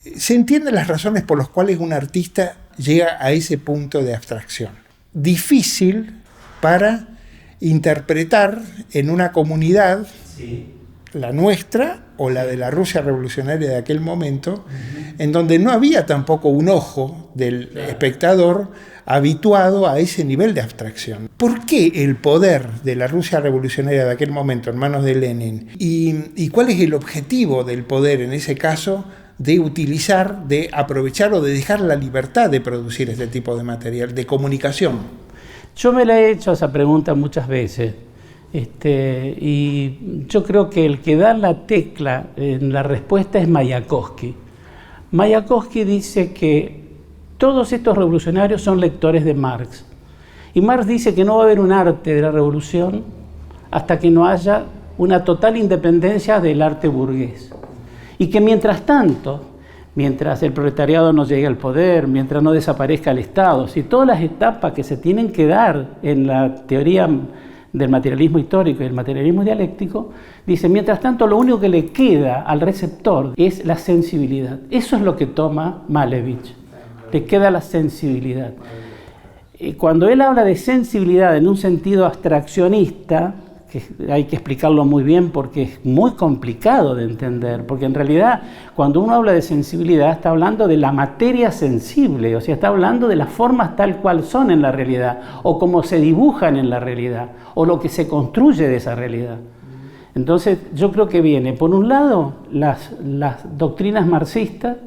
Se entienden las razones por las cuales un artista llega a ese punto de abstracción. Difícil para interpretar en una comunidad, sí, la nuestra o la de la Rusia revolucionaria de aquel momento, en donde no había tampoco un ojo del espectador habituado a ese nivel de abstracción. ¿Por qué el poder de la Rusia revolucionaria de aquel momento en manos de Lenin? ¿Y cuál es el objetivo del poder en ese caso de utilizar, de aprovechar o de dejar la libertad de producir este tipo de material, de comunicación? Yo me la he hecho esa pregunta muchas veces. Y yo creo que el que da la tecla en la respuesta es Mayakovsky. Mayakovsky dice que todos estos revolucionarios son lectores de Marx. Y Marx dice que no va a haber un arte de la revolución hasta que no haya una total independencia del arte burgués. Y que mientras tanto, mientras el proletariado no llegue al poder, mientras no desaparezca el Estado, si todas las etapas que se tienen que dar en la teoría del materialismo histórico y el materialismo dialéctico, dice, mientras tanto lo único que le queda al receptor es la sensibilidad. Eso es lo que toma Malevich, le queda la sensibilidad. Cuando él habla de sensibilidad en un sentido abstraccionista, que hay que explicarlo muy bien porque es muy complicado de entender, porque en realidad cuando uno habla de sensibilidad está hablando de la materia sensible, o sea, está hablando de las formas tal cual son en la realidad, o cómo se dibujan en la realidad, o lo que se construye de esa realidad. Entonces yo creo que viene, por un lado, las doctrinas marxistas,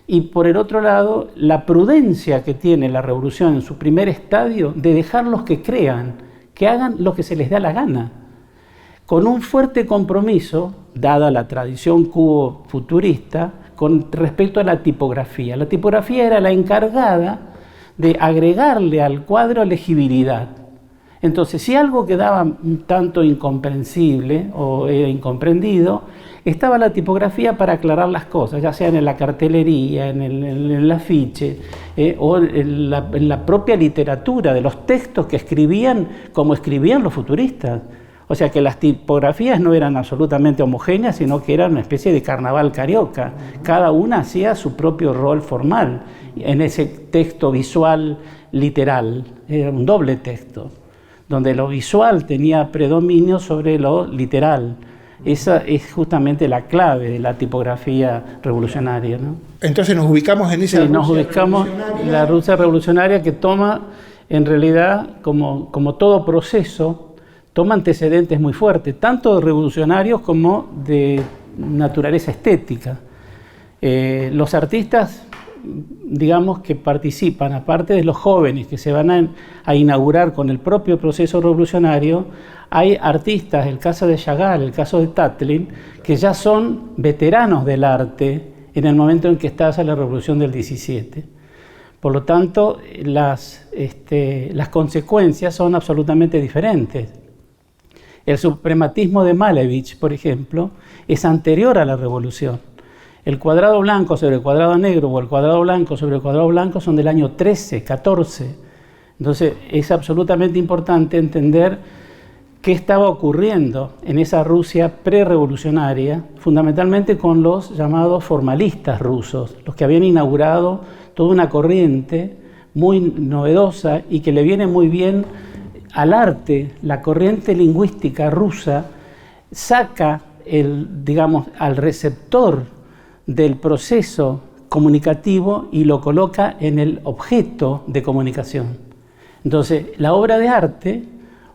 y por el otro lado, la prudencia que tiene la revolución en su primer estadio de dejarlos que crean, que hagan lo que se les da la gana, con un fuerte compromiso, dada la tradición cubo-futurista, con respecto a la tipografía. La tipografía era la encargada de agregarle al cuadro legibilidad. Entonces, si algo quedaba un tanto incomprensible o era incomprendido, estaba la tipografía para aclarar las cosas, ya sean en la cartelería, en el afiche, o en la propia literatura de los textos que escribían como escribían los futuristas. O sea que las tipografías no eran absolutamente homogéneas, sino que eran una especie de carnaval carioca. Cada una hacía su propio rol formal en ese texto visual literal. Era un doble texto, donde lo visual tenía predominio sobre lo literal. Esa es justamente la clave de la tipografía revolucionaria, ¿no? Entonces nos ubicamos en esa Rusia nos ubicamos en la Rusia revolucionaria que toma, en realidad, como todo proceso, toma antecedentes muy fuertes, tanto revolucionarios como de naturaleza estética. Los artistas, digamos, que participan, aparte de los jóvenes que se van a inaugurar con el propio proceso revolucionario, hay artistas, el caso de Chagall, el caso de Tatlin, que ya son veteranos del arte en el momento en que estalla la revolución del 17. Por lo tanto, las consecuencias son absolutamente diferentes. El suprematismo de Malevich, por ejemplo, es anterior a la revolución. El cuadrado blanco sobre el cuadrado negro o el cuadrado blanco sobre el cuadrado blanco son del año 13, 14. Entonces es absolutamente importante entender qué estaba ocurriendo en esa Rusia prerevolucionaria, fundamentalmente con los llamados formalistas rusos, los que habían inaugurado toda una corriente muy novedosa y que le viene muy bien al arte. La corriente lingüística rusa saca al receptor del proceso comunicativo y lo coloca en el objeto de comunicación. Entonces, la obra de arte,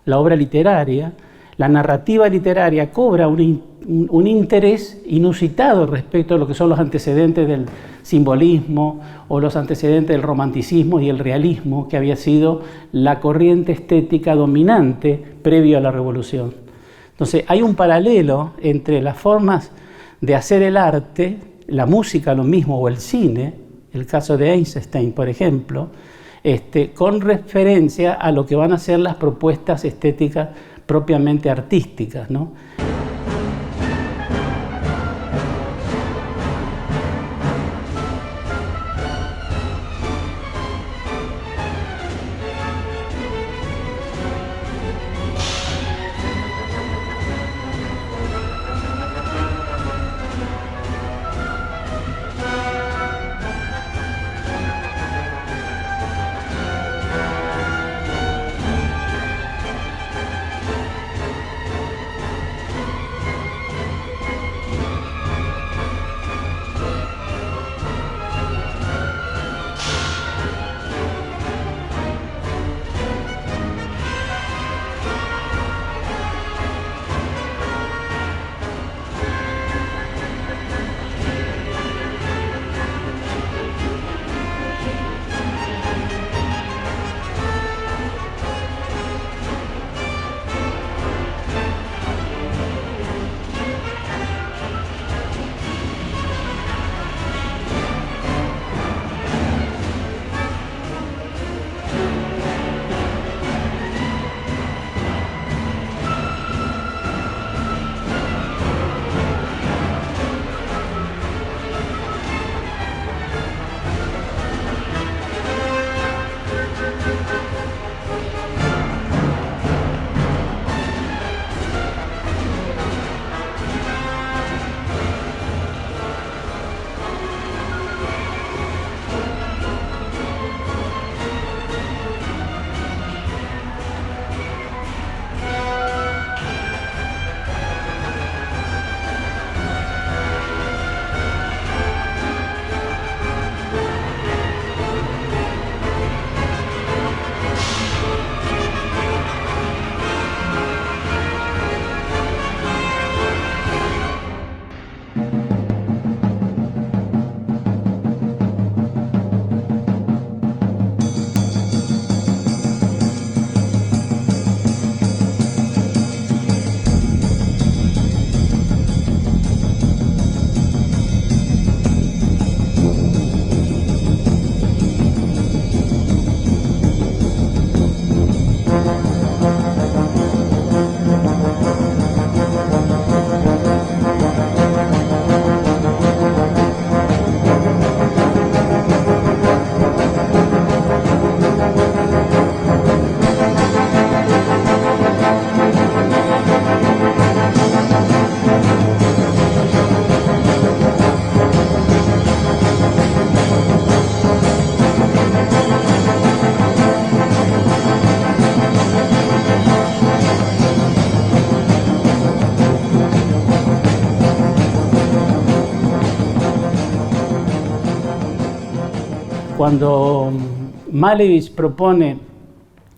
la obra literaria, la narrativa literaria cobra un interés inusitado respecto a lo que son los antecedentes del simbolismo o los antecedentes del romanticismo y el realismo, que había sido la corriente estética dominante previo a la revolución. Entonces, hay un paralelo entre las formas de hacer el arte, la música lo mismo, o el cine, el caso de Eisenstein, por ejemplo, con referencia a lo que van a ser las propuestas estéticas propiamente artísticas, ¿no? cuando Malevich propone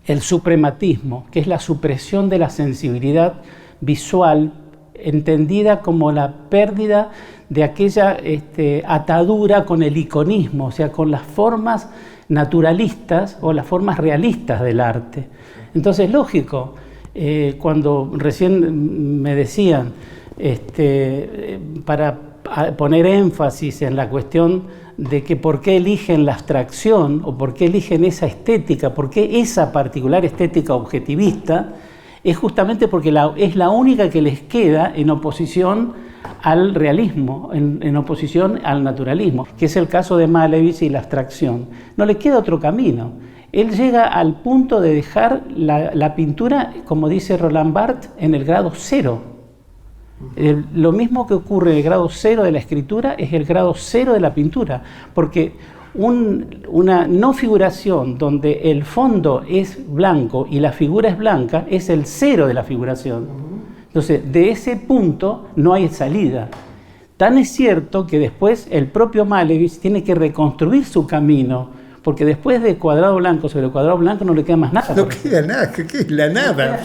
el suprematismo, que es la supresión de la sensibilidad visual, entendida como la pérdida de aquella atadura con el iconismo, o sea, con las formas naturalistas o las formas realistas del arte. Entonces, lógico, cuando recién me decían, para poner énfasis en la cuestión de que por qué eligen la abstracción o por qué eligen esa estética, por qué esa particular estética objetivista, es justamente porque es la única que les queda en oposición al realismo, en oposición al naturalismo, que es el caso de Malevich y la abstracción. No le queda otro camino. Él llega al punto de dejar la pintura, como dice Roland Barthes, en el grado cero. Lo mismo que ocurre en el grado cero de la escritura es el grado cero de la pintura, porque una no figuración donde el fondo es blanco y la figura es blanca es el cero de la figuración. Entonces, de ese punto no hay salida. Tan es cierto que después el propio Malevich tiene que reconstruir su camino, porque después de cuadrado blanco sobre cuadrado blanco no le queda más nada. No queda nada, ¿qué es la nada?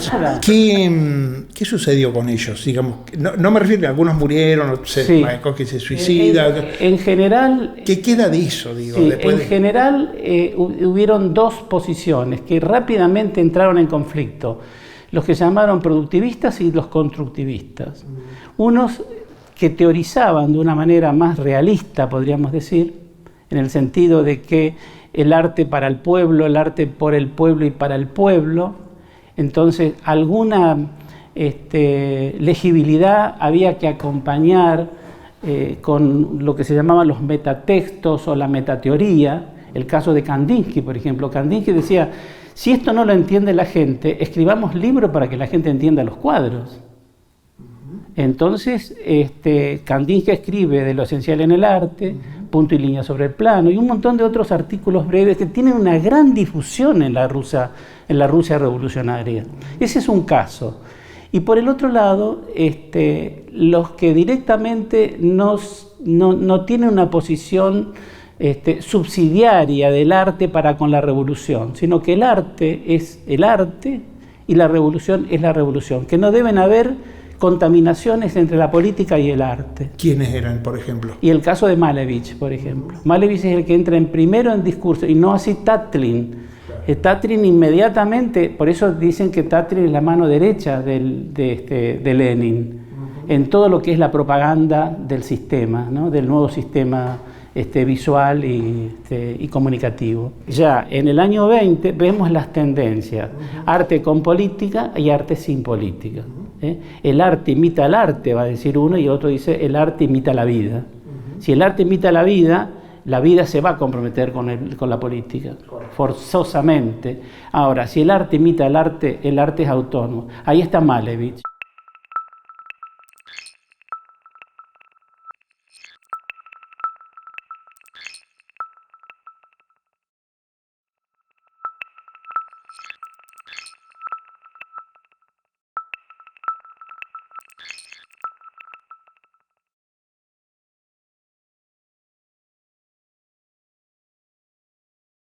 ¿Qué sucedió con ellos? Digamos, no me refiero a que algunos murieron, sí. Mayakovsky se suicida. En general... ¿Qué queda de eso? Digo, sí, en general hubieron dos posiciones que rápidamente entraron en conflicto. Los que se llamaron productivistas y los constructivistas. Unos que teorizaban de una manera más realista, podríamos decir, en el sentido de que el arte para el pueblo, el arte por el pueblo y para el pueblo, entonces alguna legibilidad había que acompañar con lo que se llamaban los metatextos o la metateoría. El caso de Kandinsky, por ejemplo. Kandinsky decía, si esto no lo entiende la gente, escribamos libros para que la gente entienda los cuadros. Entonces, Kandinsky escribe de lo esencial en el arte, punto y línea sobre el plano, y un montón de otros artículos breves que tienen una gran difusión en la Rusia revolucionaria. Ese es un caso. Y por el otro lado, los que directamente no tienen una posición subsidiaria del arte para con la revolución, sino que el arte es el arte y la revolución es la revolución, que no deben haber contaminaciones entre la política y el arte. ¿Quiénes eran, por ejemplo? Y el caso de Malevich, por ejemplo. Malevich es el que entra primero en discurso, y no así Tatlin. Tatlin inmediatamente, por eso dicen que Tatlin es la mano derecha de Lenin, en todo lo que es la propaganda del sistema, ¿no? Del nuevo sistema visual y comunicativo. Ya en el año 20 vemos las tendencias, arte con política y arte sin política. El arte imita al arte, va a decir uno, y otro dice el arte imita la vida. Si el arte imita la vida se va a comprometer con la política, forzosamente. Ahora, si el arte imita el arte es autónomo. Ahí está Malevich.